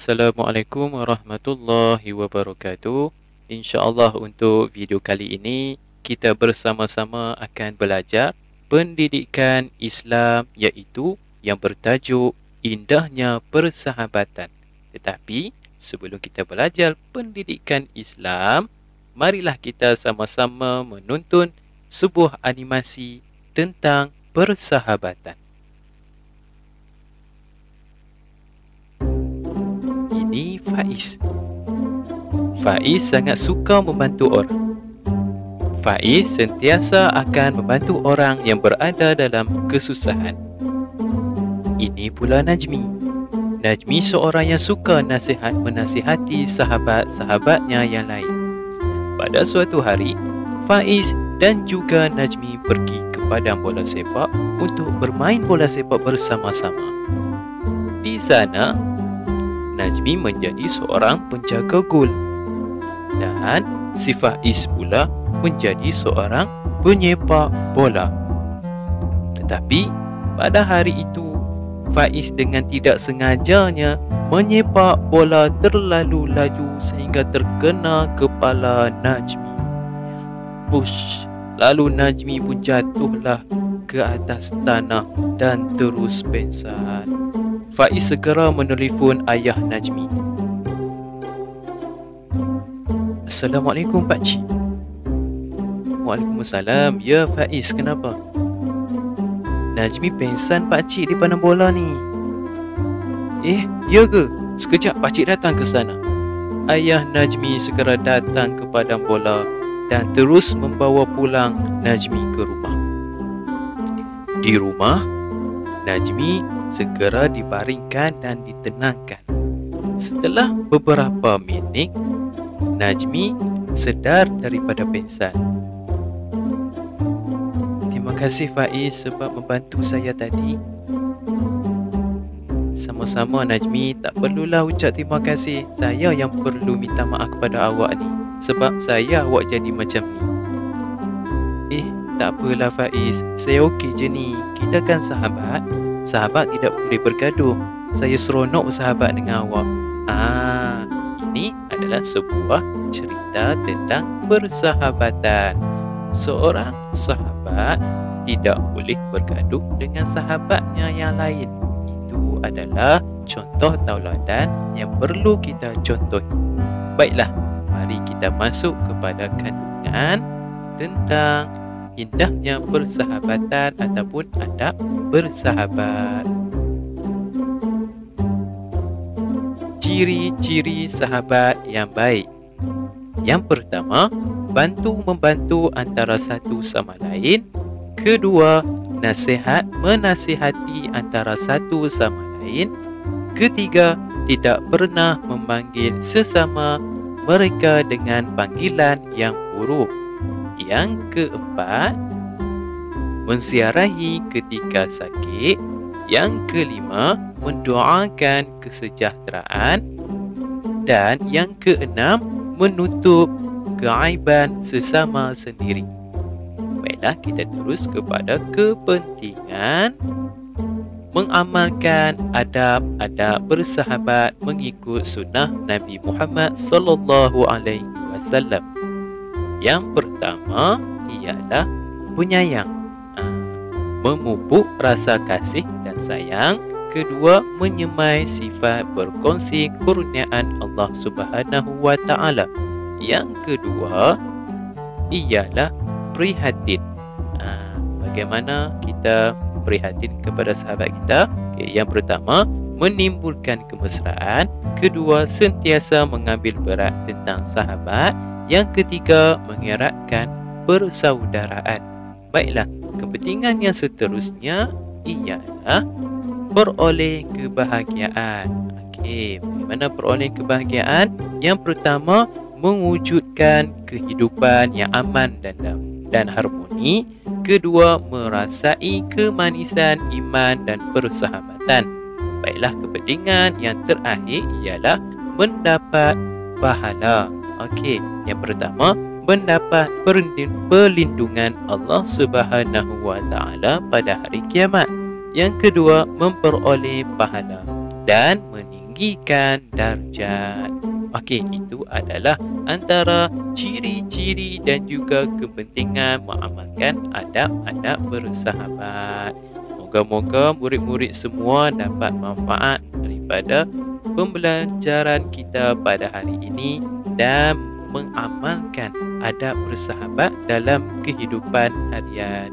Assalamualaikum warahmatullahi wabarakatuh. InsyaAllah untuk video kali ini kita bersama-sama akan belajar pendidikan Islam, iaitu yang bertajuk Indahnya Persahabatan. Tetapi sebelum kita belajar pendidikan Islam, marilah kita sama-sama menonton sebuah animasi tentang persahabatan. Ini Faiz. Faiz sangat suka membantu orang. Faiz sentiasa akan membantu orang yang berada dalam kesusahan. Ini pula Najmi. Najmi seorang yang suka menasihati sahabat-sahabatnya yang lain. Pada suatu hari, Faiz dan juga Najmi pergi ke padang bola sepak untuk bermain bola sepak bersama-sama. Di sana, Najmi menjadi seorang penjaga gol dan si Faiz pula menjadi seorang penyepak bola. Tetapi pada hari itu, Faiz dengan tidak sengajanya menyepak bola terlalu laju sehingga terkena kepala Najmi. Push! Lalu Najmi pun jatuhlah ke atas tanah dan terus pingsan. Faiz segera menelefon ayah Najmi. Assalamualaikum Pakcik. Waalaikumsalam. Ya Faiz, kenapa? Najmi pingsan Pakcik di padang bola ni. Ya ke? Sekejap Pakcik datang ke sana. Ayah Najmi segera datang ke padang bola dan terus membawa pulang Najmi ke rumah. Di rumah, Najmi segera dibaringkan dan ditenangkan. Setelah beberapa minit, Najmi sedar daripada pingsan. Terima kasih Faiz sebab membantu saya tadi. Sama-sama Najmi, tak perlulah ucap terima kasih. Saya yang perlu minta maaf kepada awak ni, sebab saya awak jadi macam ni. Tak apalah Faiz, saya okey je ni. Kita kan sahabat. Sahabat tidak boleh bergaduh. Saya seronok bersahabat dengan awak. Ini adalah sebuah cerita tentang persahabatan. Seorang sahabat tidak boleh bergaduh dengan sahabatnya yang lain. Itu adalah contoh tauladan yang perlu kita contohi. Baiklah, mari kita masuk kepada kandungan tentang indahnya persahabatan ataupun adab bersahabat. Ciri-ciri sahabat yang baik. Yang pertama, bantu-membantu antara satu sama lain. Kedua, menasihati antara satu sama lain. Ketiga, tidak pernah memanggil sesama mereka dengan panggilan yang buruk. Yang keempat, menziarahi ketika sakit. Yang kelima, mendoakan kesejahteraan. Dan yang keenam, menutup keaiban sesama sendiri. Baiklah, kita terus kepada kepentingan mengamalkan adab-adab bersahabat mengikut sunnah Nabi Muhammad sallallahu alaihi wasallam. Yang pertama ialah penyayang, memupuk rasa kasih dan sayang. Kedua, menyemai sifat berkongsi kurniaan Allah Subhanahu wa taala. Yang kedua ialah prihatin. Bagaimana kita prihatin kepada sahabat kita? Yang pertama, menimbulkan kemesraan. Kedua, sentiasa mengambil berat tentang sahabat. Yang ketiga, mengeratkan persaudaraan. Baiklah, kepentingan yang seterusnya ialah peroleh kebahagiaan. Bagaimana peroleh kebahagiaan? Yang pertama, mewujudkan kehidupan yang aman dan harmoni. Kedua, merasai kemanisan iman dan persahabatan. Baiklah, kepentingan yang terakhir ialah mendapat pahala. Yang pertama, mendapat perlindungan Allah Subhanahu wa taala pada hari kiamat. Yang kedua, memperoleh pahala dan meninggi meninggikan darjat. Okey, itu adalah antara ciri-ciri dan juga kepentingan mengamalkan adab-adab bersahabat. Moga-moga murid-murid semua dapat manfaat daripada pembelajaran kita pada hari ini dan mengamalkan adab bersahabat dalam kehidupan harian.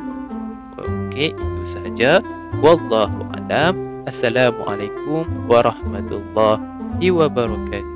Okey, itu sahaja. Wallahu a'lam. Assalamualaikum warahmatullahi wabarakatuh.